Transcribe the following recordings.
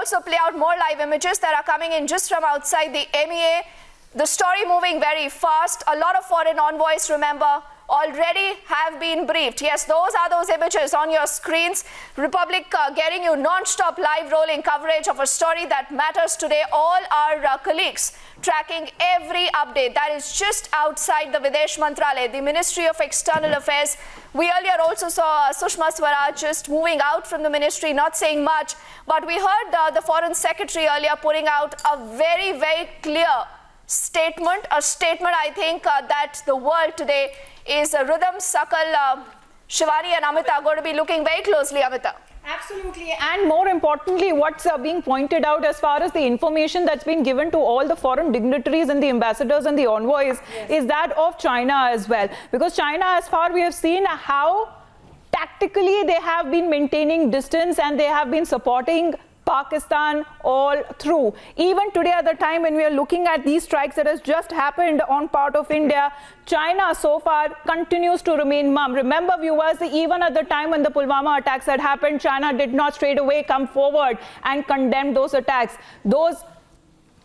also play out more live images that are coming in just from outside the MEA. The story moving very fast. A lot of foreign envoys, remember, already have been briefed. Yes, those are those images on your screens. Republic getting you non-stop live rolling coverage of a story that matters today. All our colleagues tracking every update that is just outside the Videsh Mantralaya, the Ministry of External Affairs. We earlier also saw Sushma Swaraj just moving out from the ministry, not saying much. But we heard the Foreign Secretary earlier putting out a very, very clear statement, a statement I think that the world today is Rhythm, Sakal, Shivani and Amita are going to be looking very closely, Amita. Absolutely, and more importantly, what's being pointed out as far as the information that's been given to all the foreign dignitaries and the ambassadors and the envoys is that of China as well. Because China, as far we have seen how tactically they have been maintaining distance and they have been supporting Pakistan all through. Even today at the time when we are looking at these strikes that has just happened on part of India, China so far continues to remain mum. Remember viewers, even at the time when the Pulwama attacks had happened, China did not straight away come forward and condemn those attacks. Those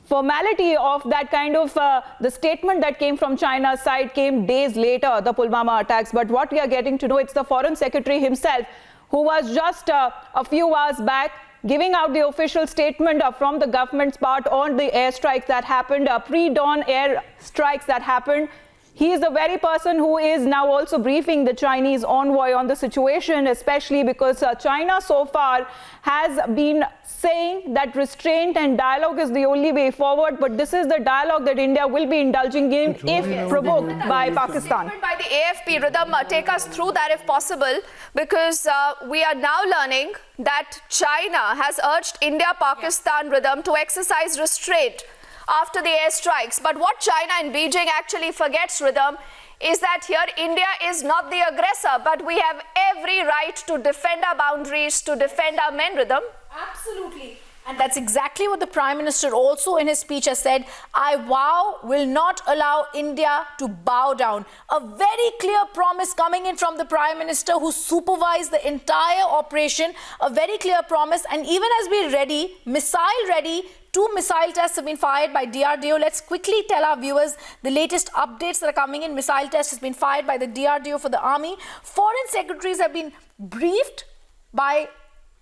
formality of that kind of the statement that came from China's side came days later, the Pulwama attacks. But what we are getting to know, it's the Foreign Secretary himself who was just a few hours back giving out the official statement from the government's part on the airstrikes that happened, pre-dawn air strikes that happened. He is the very person who is now also briefing the Chinese envoy on the situation, especially because China so far has been saying that restraint and dialogue is the only way forward, but this is the dialogue that India will be indulging in if provoked by Pakistan. By the AFP, Rhythm, take us through that if possible, because we are now learning that China has urged India-Pakistan, Rhythm, to exercise restraint after the airstrikes. But what China and Beijing actually forgets, Rhythm, is that here India is not the aggressor, but we have every right to defend our boundaries, to defend our men, Rhythm. Absolutely. And that's exactly what the Prime Minister also in his speech has said. I vow will not allow India to bow down. A very clear promise coming in from the Prime Minister who supervised the entire operation. A very clear promise. And even as we're ready, missile ready, 2 missile tests have been fired by DRDO. Let's quickly tell our viewers the latest updates that are coming in. Missile test has been fired by the DRDO for the army. Foreign secretaries have been briefed by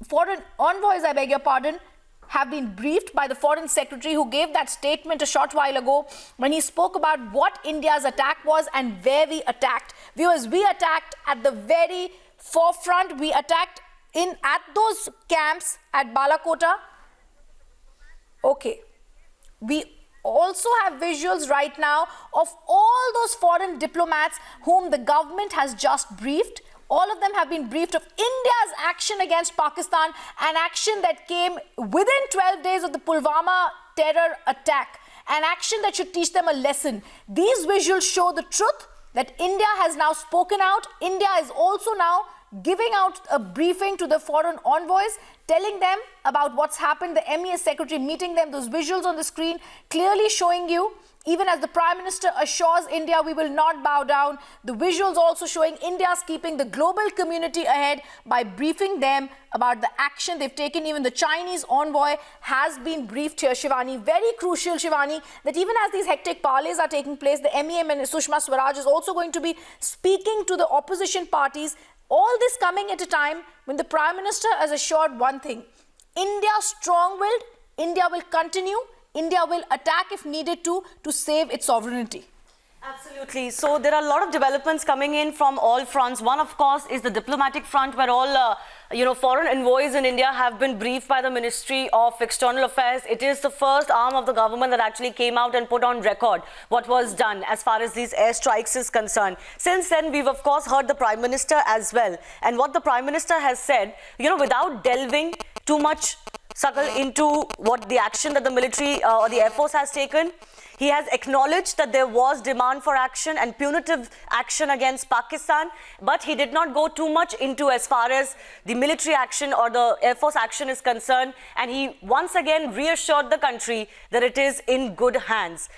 foreign envoys, I beg your pardon, have been briefed by the Foreign Secretary who gave that statement a short while ago when he spoke about what India's attack was and where we attacked. Viewers, we attacked at the very forefront. We attacked at those camps at Balakota. Okay. We also have visuals right now of all those foreign diplomats whom the government has just briefed. All of them have been briefed of India's action against Pakistan, an action that came within 12 days of the Pulwama terror attack, an action that should teach them a lesson. These visuals show the truth that India has now spoken out. India is also now giving out a briefing to the foreign envoys, telling them about what's happened, the MEA secretary meeting them, those visuals on the screen clearly showing you, even as the Prime Minister assures India we will not bow down, the visuals also showing India's keeping the global community ahead by briefing them about the action they've taken. Even the Chinese envoy has been briefed here, Shivani. Very crucial, Shivani, that even as these hectic parleys are taking place, the MEA and Sushma Swaraj is also going to be speaking to the opposition parties. All this coming at a time when the Prime Minister has assured one thing: India strong-willed, India will continue, India will attack if needed to save its sovereignty. Absolutely. So there are a lot of developments coming in from all fronts. One, of course, is the diplomatic front, where all foreign envoys in India have been briefed by the Ministry of External Affairs. It is the first arm of the government that actually came out and put on record what was done as far as these airstrikes is concerned. Since then, we've of course heard the Prime Minister as well. And what the Prime Minister has said, without delving too much, Sakal, into what the action that the military or the Air Force has taken, he has acknowledged that there was demand for action and punitive action against Pakistan, but he did not go too much into as far as the military action or the Air Force action is concerned. And he once again reassured the country that it is in good hands.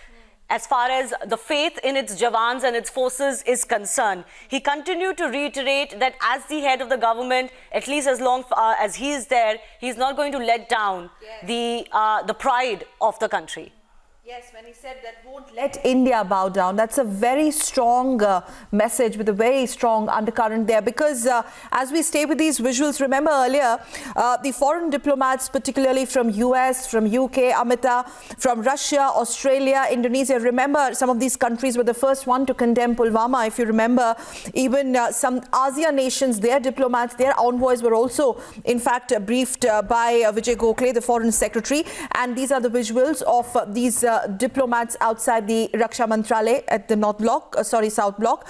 as far as the faith in its jawans and its forces is concerned. He continued to reiterate that as the head of the government, at least as long as he is there, he's not going to let down the pride of the country. Yes, when he said that won't let India bow down, that's a very strong message with a very strong undercurrent there, because as we stay with these visuals, remember earlier the foreign diplomats, particularly from US, from UK, Amita, from Russia, Australia, Indonesia, remember some of these countries were the first one to condemn Pulwama. If you remember, even some ASEAN nations, their diplomats, their envoys were also in fact briefed by Vijay Gokhale, the foreign secretary, and these are the visuals of these diplomats outside the Raksha Mantralaya at the South Block.